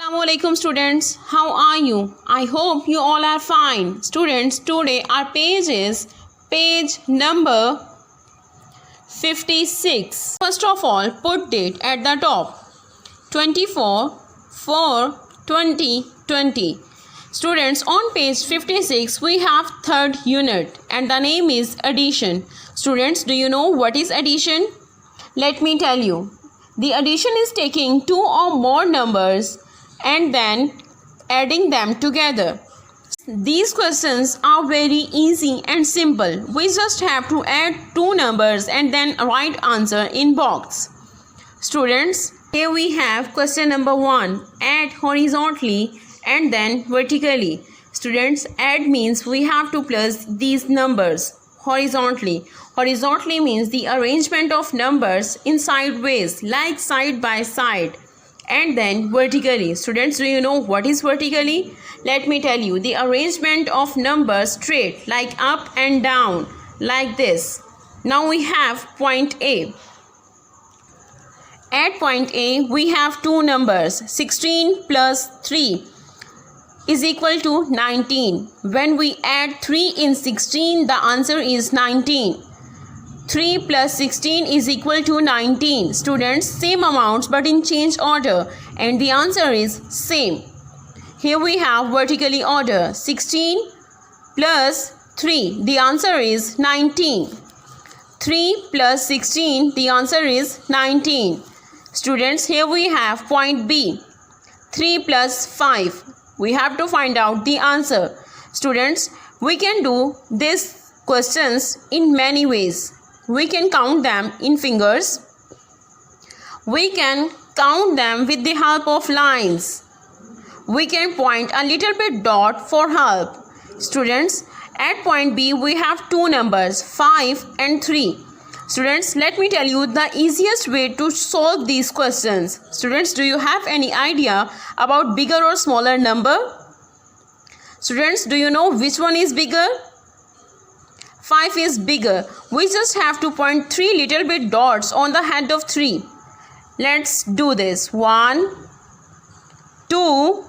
Assalamualaikum students, how are you? I hope you all are fine. Students, today our page is page number 56. First of all, put date at the top. 24/4/2020. Students, on page 56 we have third unit and the name is addition. Students, do you know what is addition? Let me tell you. The addition is taking two or more numbers and then adding them together. These questions are very easy and simple. We just have to add two numbers and then write answer in box. Students, here we have question number 1. Add horizontally and then vertically. Students, add means we have to plus these numbers horizontally. Horizontally means the arrangement of numbers in sideways, like side by side. And then vertically. Students, do you know what is vertically? Let me tell you. The arrangement of numbers straight, like up and down, like this. Now we have point A. At point A, we have two numbers. 16 plus 3 is equal to 19. When we add 3 in 16, the answer is 19. 3 plus 16 is equal to 19. Students, same amounts but in change order, and the answer is same. Here we have vertically order. 16 plus 3, the answer is 19. 3 plus 16, the answer is 19. Students, here we have point B. 3 plus 5. We have to find out the answer. Students, we can do these questions in many ways. We can count them in fingers. We can count them with the help of lines. We can point a little bit dot for help. Students, at point B we have two numbers 5 and 3. Students, let me tell you the easiest way to solve these questions. Students, do you have any idea about bigger or smaller number? Students, do you know which one is bigger? 5 is bigger. We just have to point 3 little bit dots on the head of 3. Let's do this. 1, 2,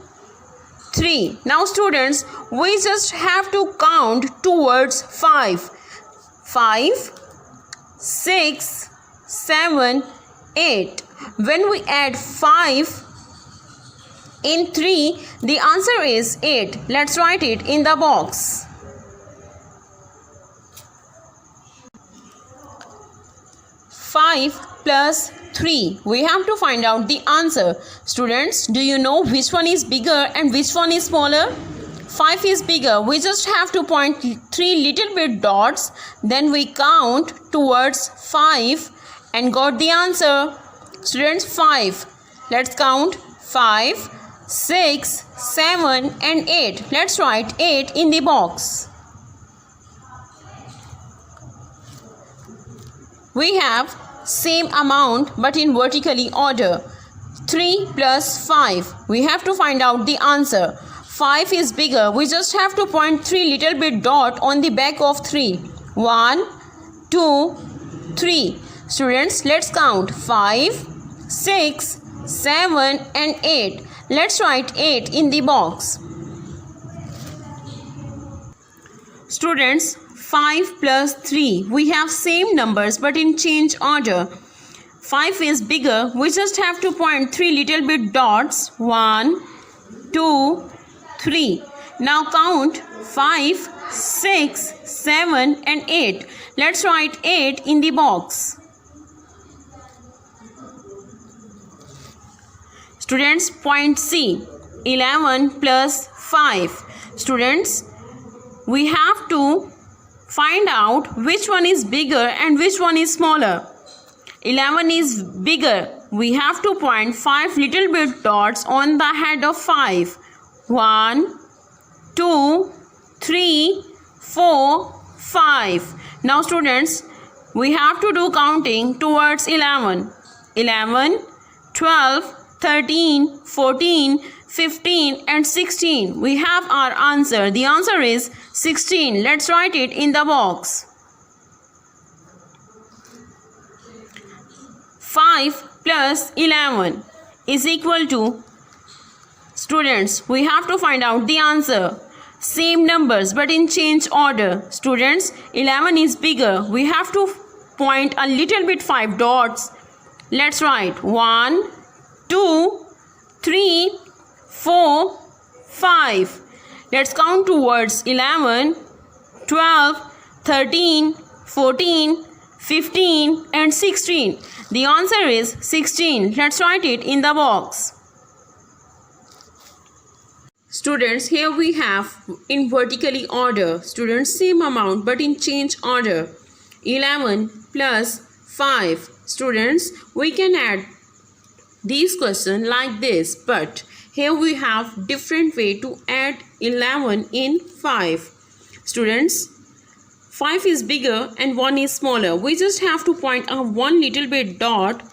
3. Now students, we just have to count towards 5. 5, 6, 7, 8. When we add 5 in 3, the answer is 8. Let's write it in the box. 5 plus 3. We have to find out the answer. Students, do you know which one is bigger and which one is smaller? 5 is bigger. We just have to point 3 little bit dots. Then we count towards 5 and got the answer. Students, 5. Let's count 5, 6, 7 and 8. Let's write 8 in the box. We have same amount but in vertically order. 3 plus 5. We have to find out the answer. 5 is bigger. We just have to point 3 little bit dot on the back of 3. 1, 2, 3. Students, let's count 5, 6, 7 and 8. Let's write 8 in the box. Students, 5 plus 3. We have same numbers but in change order. 5 is bigger. We just have to point 3 little bit dots. 1, 2, 3. Now count 5, 6, 7 and 8. Let's write 8 in the box. Students, point C. 11 plus 5. Students, we have to find out which one is bigger and which one is smaller. 11 is bigger. We have to point 5 little bit dots on the head of 5. 1, 2, 3, 4, 5. Now students, we have to do counting towards 11. 11, 12, 13, 14, 15 and 16. We have our answer. The answer is 16. Let's write it in the box. 5 plus 11 is equal to Students, we have to find out the answer. Same numbers but in change order. Students, 11 is bigger. We have to point a little bit 5 dots. Let's write 1, 2, 3, 4, 5. Let's count towards 11, 12, 13, 14, 15 and 16. The answer is 16. Let's write it in the box. Students, here we have in vertically order. Students, same amount but in change order. 11 plus 5. Students, we can add these questions like this, but here we have different way to add 11 in 5. Students, 5 is bigger and 1 is smaller. We just have to point a one little bit dot,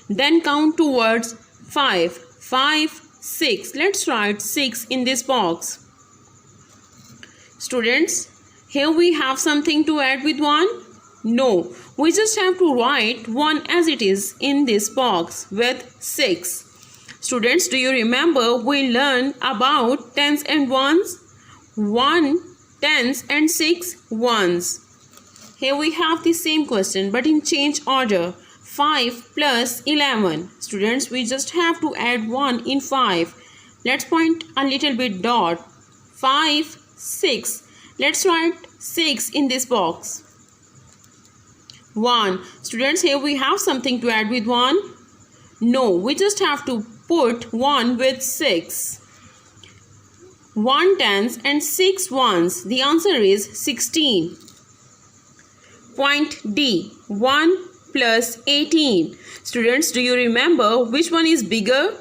then count towards 5. 5, 6. Let's write 6 in this box. Students, here we have something to add with 1? No, we just have to write 1 as it is in this box with 6. Students, do you remember we learned about tens and ones? 1 tens and 6 ones. Here we have the same question but in change order. 5 plus 11. Students, we just have to add 1 in 5. Let's point a little bit dot. 5, 6. Let's write 6 in this box. 1. Students, here we have something to add with 1? No, we just have to put 1 with 6. 1 tens and 6 ones. The answer is 16. Point D. 1 plus 18. Students, do you remember which one is bigger?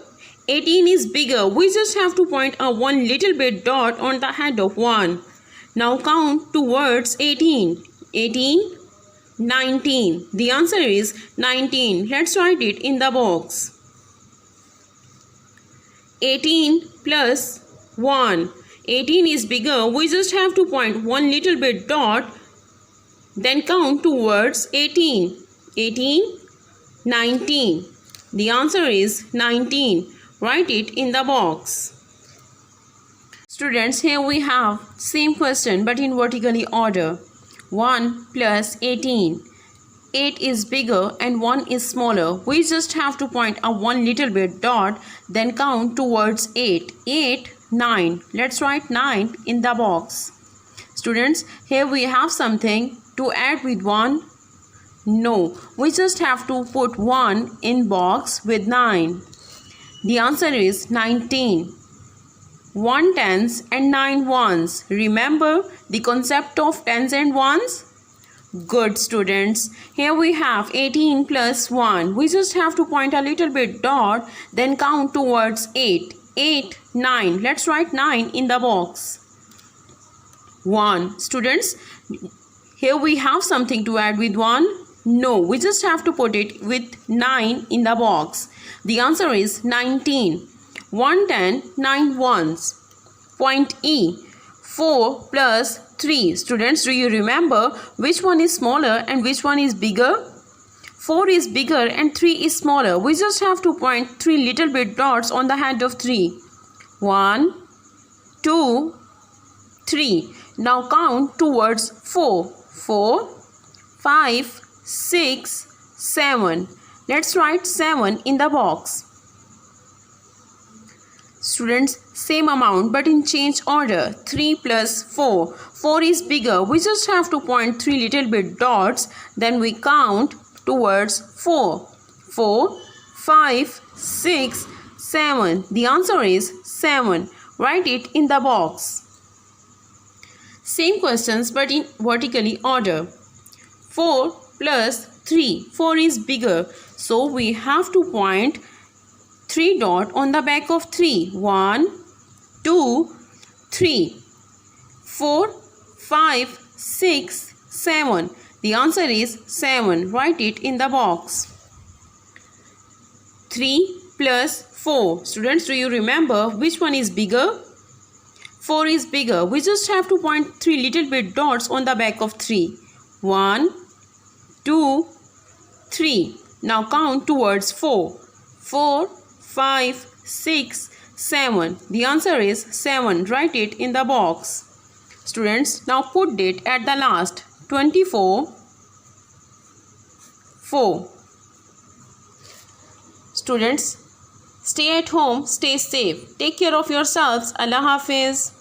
18 is bigger. We just have to point a one little bit dot on the head of 1. Now count towards 18. 18, 19. The answer is 19. Let's write it in the box. 18 plus 1. 18 is bigger. We just have to point one little bit dot, then count towards 18. 18, 19. The answer is 19. Write it in the box. Students, here we have same question but in vertically order. 1 plus 18. 8 is bigger and 1 is smaller. We just have to point a one little bit dot, then count towards 8. 8, 9. Let's write 9 in the box. Students, here we have something to add with 1. No, we just have to put 1 in box with 9. The answer is 19. 1 tens and 9 ones. Remember the concept of tens and ones? Good, students. Here we have 18 plus 1. We just have to point a little bit dot, then count towards 8. 8, 9. Let's write 9 in the box. 1. Students, here we have something to add with 1. No, we just have to put it with 9 in the box. The answer is 19. 1 10, 9 ones. Point E. 4 plus 3. Students, do you remember which one is smaller and which one is bigger? 4 is bigger and 3 is smaller. We just have to point 3 little bit dots on the head of 3. 1, 2, 3. Now count towards 4. 4, 5, 6, 7. Let's write 7 in the box. Students, same amount but in change order. 3 plus 4. 4 is bigger. We just have to point 3 little bit dots. Then we count towards 4. 4, 5, 6, 7. The answer is 7. Write it in the box. Same questions but in vertically order. 4 plus 3. 4 is bigger. So we have to point 3 dot on the back of 3. 1, 2, 3. 4, 5, 6, 7. The answer is 7. Write it in the box. 3 plus 4. Students, do you remember which one is bigger? 4 is bigger. We just have to point 3 little bit dots on the back of 3. 1, 2, 3. Now count towards 4. 4, 5, 6, 7. The answer is 7. Write it in the box. Students, now put date at the last. 24/4. Students, stay at home, stay safe. Take care of yourselves. Allah Hafiz.